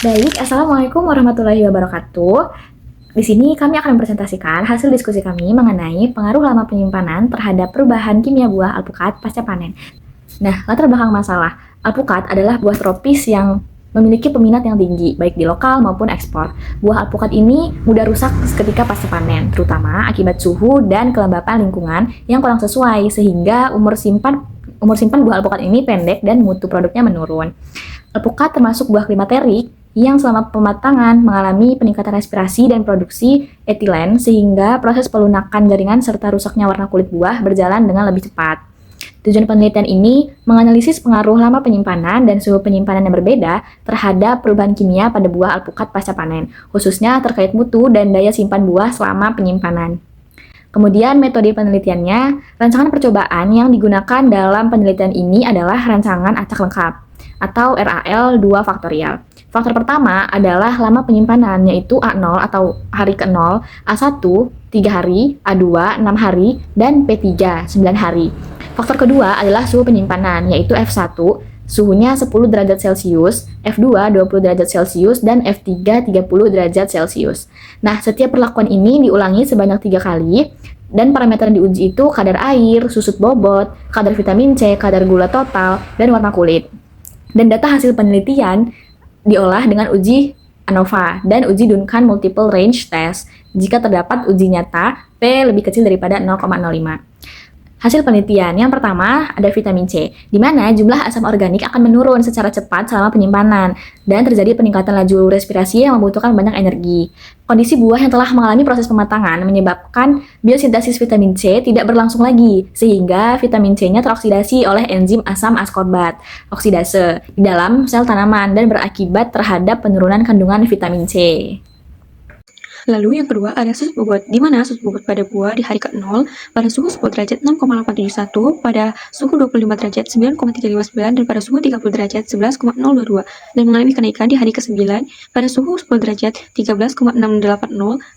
Baik, Assalamualaikum warahmatullahi wabarakatuh. Di sini kami akan mempresentasikan hasil diskusi kami mengenai pengaruh lama penyimpanan terhadap perubahan kimia buah alpukat pasca panen. Nah, latar belakang masalah. Alpukat adalah buah tropis yang memiliki peminat yang tinggi, baik di lokal maupun ekspor. Buah alpukat ini mudah rusak ketika pasca panen, terutama akibat suhu dan kelembapan lingkungan yang kurang sesuai, sehingga umur simpan buah alpukat ini pendek dan mutu produknya menurun. Alpukat termasuk buah klimaterik yang selama pematangan mengalami peningkatan respirasi dan produksi etilen sehingga proses pelunakan jaringan serta rusaknya warna kulit buah berjalan dengan lebih cepat. Tujuan penelitian ini menganalisis pengaruh lama penyimpanan dan suhu penyimpanan yang berbeda terhadap perubahan kimia pada buah alpukat pasca panen, khususnya terkait mutu dan daya simpan buah selama penyimpanan. Kemudian metode penelitiannya, rancangan percobaan yang digunakan dalam penelitian ini adalah rancangan acak lengkap atau RAL 2 faktorial. Faktor pertama adalah lama penyimpanan, yaitu A0 atau hari ke-0, A1 3 hari, A2 6 hari, dan P3 9 hari. Faktor kedua adalah suhu penyimpanan, yaitu F1, suhunya 10 derajat Celcius, F2 20 derajat Celcius, dan F3 30 derajat Celcius. Nah, setiap perlakuan ini diulangi sebanyak 3 kali, dan parameter yang diuji itu kadar air, susut bobot, kadar vitamin C, kadar gula total, dan warna kulit. Dan data hasil penelitian diolah dengan uji ANOVA dan uji Duncan Multiple Range Test jika terdapat uji nyata P lebih kecil daripada 0,05. Hasil penelitian yang pertama ada vitamin C, di mana jumlah asam organik akan menurun secara cepat selama penyimpanan dan terjadi peningkatan laju respirasi yang membutuhkan banyak energi. Kondisi buah yang telah mengalami proses pematangan menyebabkan biosintesis vitamin C tidak berlangsung lagi, sehingga vitamin C-nya teroksidasi oleh enzim asam askorbat, oksidase, di dalam sel tanaman dan berakibat terhadap penurunan kandungan vitamin C. Lalu yang kedua ada susut bobot, di mana susut bobot pada buah di hari ke-0 pada suhu 10 derajat 6,871, pada suhu 25 derajat 9,359, dan pada suhu 30 derajat 11,022, dan mengalami kenaikan di hari ke-9 pada suhu 10 derajat 13,680,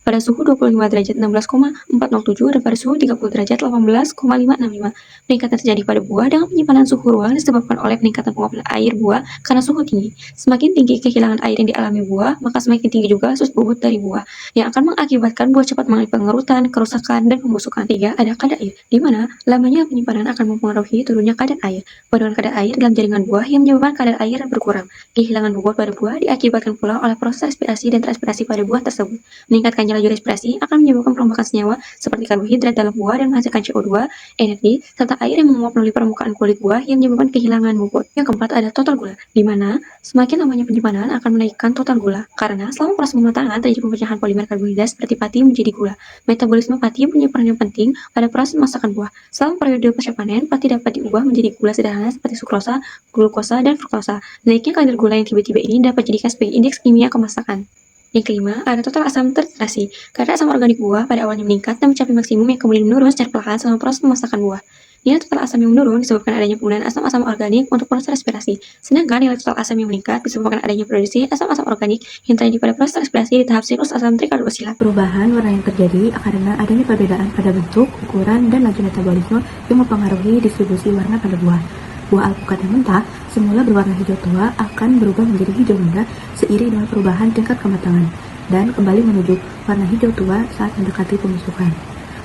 pada suhu 25 derajat 16,407, dan pada suhu 30 derajat 18,565. Peningkatan terjadi pada buah dengan penyimpanan suhu ruang disebabkan oleh peningkatan penguapan air buah karena suhu tinggi. Semakin tinggi kehilangan air yang dialami buah, maka semakin tinggi juga susut bobot dari buah, yang akan mengakibatkan buah cepat mengalami pengerutan, kerusakan, dan pembusukan. 3. Ada kadar air, di mana lamanya penyimpanan akan mempengaruhi turunnya kadar air. Penurunan kadar air dalam jaringan buah yang menyebabkan kadar air berkurang. Kehilangan bobot pada buah diakibatkan pula oleh proses respirasi dan transpirasi pada buah tersebut. Meningkatkannya laju respirasi akan menyebabkan perombakan senyawa seperti karbohidrat dalam buah dan menghasilkan CO2, energi, serta air yang menguap melalui permukaan kulit buah yang menyebabkan kehilangan bobot. Yang keempat ada total gula, di mana semakin lamanya penyimpanan akan menaikkan total gula, karena selama proses pematangan terjadi pemecahan polimer karbohidrat seperti pati menjadi gula. Metabolisme pati punya peran yang penting pada proses masakan buah. Selama periode pasca panen, pati dapat diubah menjadi gula sederhana seperti sukrosa, glukosa, dan fruktosa. Naiknya kadar gula yang tiba-tiba ini dapat dijadikan sebagai indeks kimia kemasakan. Yang kelima, ada total asam tertitrasi. Kadar asam organik buah pada awalnya meningkat dan mencapai maksimum yang kemudian menurun secara perlahan selama proses pemasakan buah. Nilai total asam yang menurun disebabkan adanya penggunaan asam-asam organik untuk proses respirasi, sedangkan nilai total asam yang meningkat disebabkan adanya produksi asam-asam organik yang terjadi pada proses respirasi di tahap siklus asam trikarbosilat. Perubahan warna yang terjadi karena adanya perbedaan pada bentuk, ukuran, dan laju metabolisme yang mempengaruhi distribusi warna pada buah. Buah alpukat yang mentah, semula berwarna hijau tua, akan berubah menjadi hijau muda seiring dengan perubahan tingkat kematangan, dan kembali menuju warna hijau tua saat mendekati pembusukan.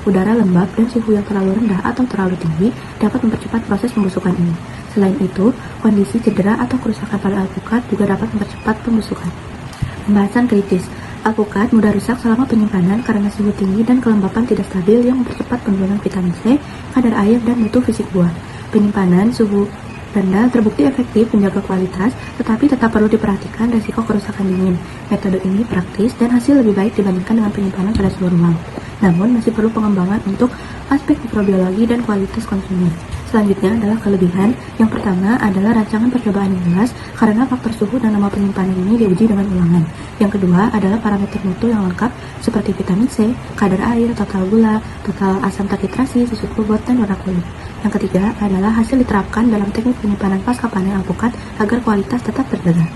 Udara lembab dan suhu yang terlalu rendah atau terlalu tinggi dapat mempercepat proses pembusukan ini. Selain itu, kondisi cedera atau kerusakan pada alpukat juga dapat mempercepat pembusukan. Pembahasan kritis. Alpukat mudah rusak selama penyimpanan karena suhu tinggi dan kelembapan tidak stabil yang mempercepat penurunan vitamin C, kadar air, dan mutu fisik buah. Penyimpanan suhu rendah terbukti efektif menjaga kualitas, tetapi tetap perlu diperhatikan risiko kerusakan dingin. Metode ini praktis dan hasil lebih baik dibandingkan dengan penyimpanan pada suhu ruang. Namun, masih perlu pengembangan untuk aspek mikrobiologi dan kualitas konsumen. Selanjutnya adalah kelebihan. Yang pertama adalah rancangan percobaan yang jelas karena faktor suhu dan lama penyimpanan ini diuji dengan ulangan. Yang kedua adalah parameter mutu yang lengkap seperti vitamin C, kadar air, total gula, total asam tertitrasi, susut bobot, dan warna kulit. Yang ketiga adalah hasil diterapkan dalam teknik penyimpanan pasca panen alpukat agar kualitas tetap terjaga.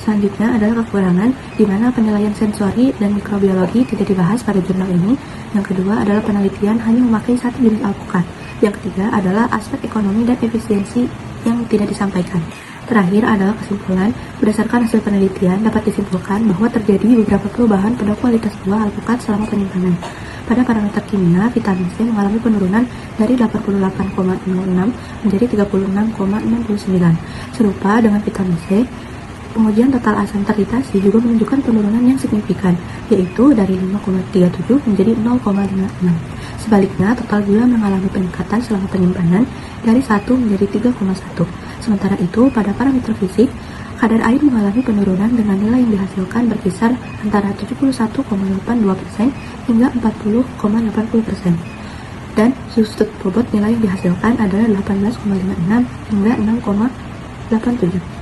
Selanjutnya adalah kekurangan, di mana penilaian sensori dan mikrobiologi tidak dibahas pada jurnal ini. Yang kedua adalah penelitian hanya memakai satu jenis alpukat. Yang ketiga adalah aspek ekonomi dan efisiensi yang tidak disampaikan. Terakhir adalah kesimpulan. Berdasarkan hasil penelitian, dapat disimpulkan bahwa terjadi beberapa perubahan pada kualitas buah alpukat selama penyimpanan. Pada parameter kimia, vitamin C mengalami penurunan dari 88,06 menjadi 36,69. Serupa dengan vitamin C, pengujian total asam teritasi juga menunjukkan penurunan yang signifikan, yaitu dari 5,37 menjadi 0,56. Sebaliknya, total gula mengalami peningkatan selama penyimpanan dari 1 menjadi 3,1. Sementara itu, pada parameter fisik, kadar air mengalami penurunan dengan nilai yang dihasilkan berkisar antara 71,82% hingga 40,80%. Dan substitut bobot nilai yang dihasilkan adalah 18,56 hingga 6,87.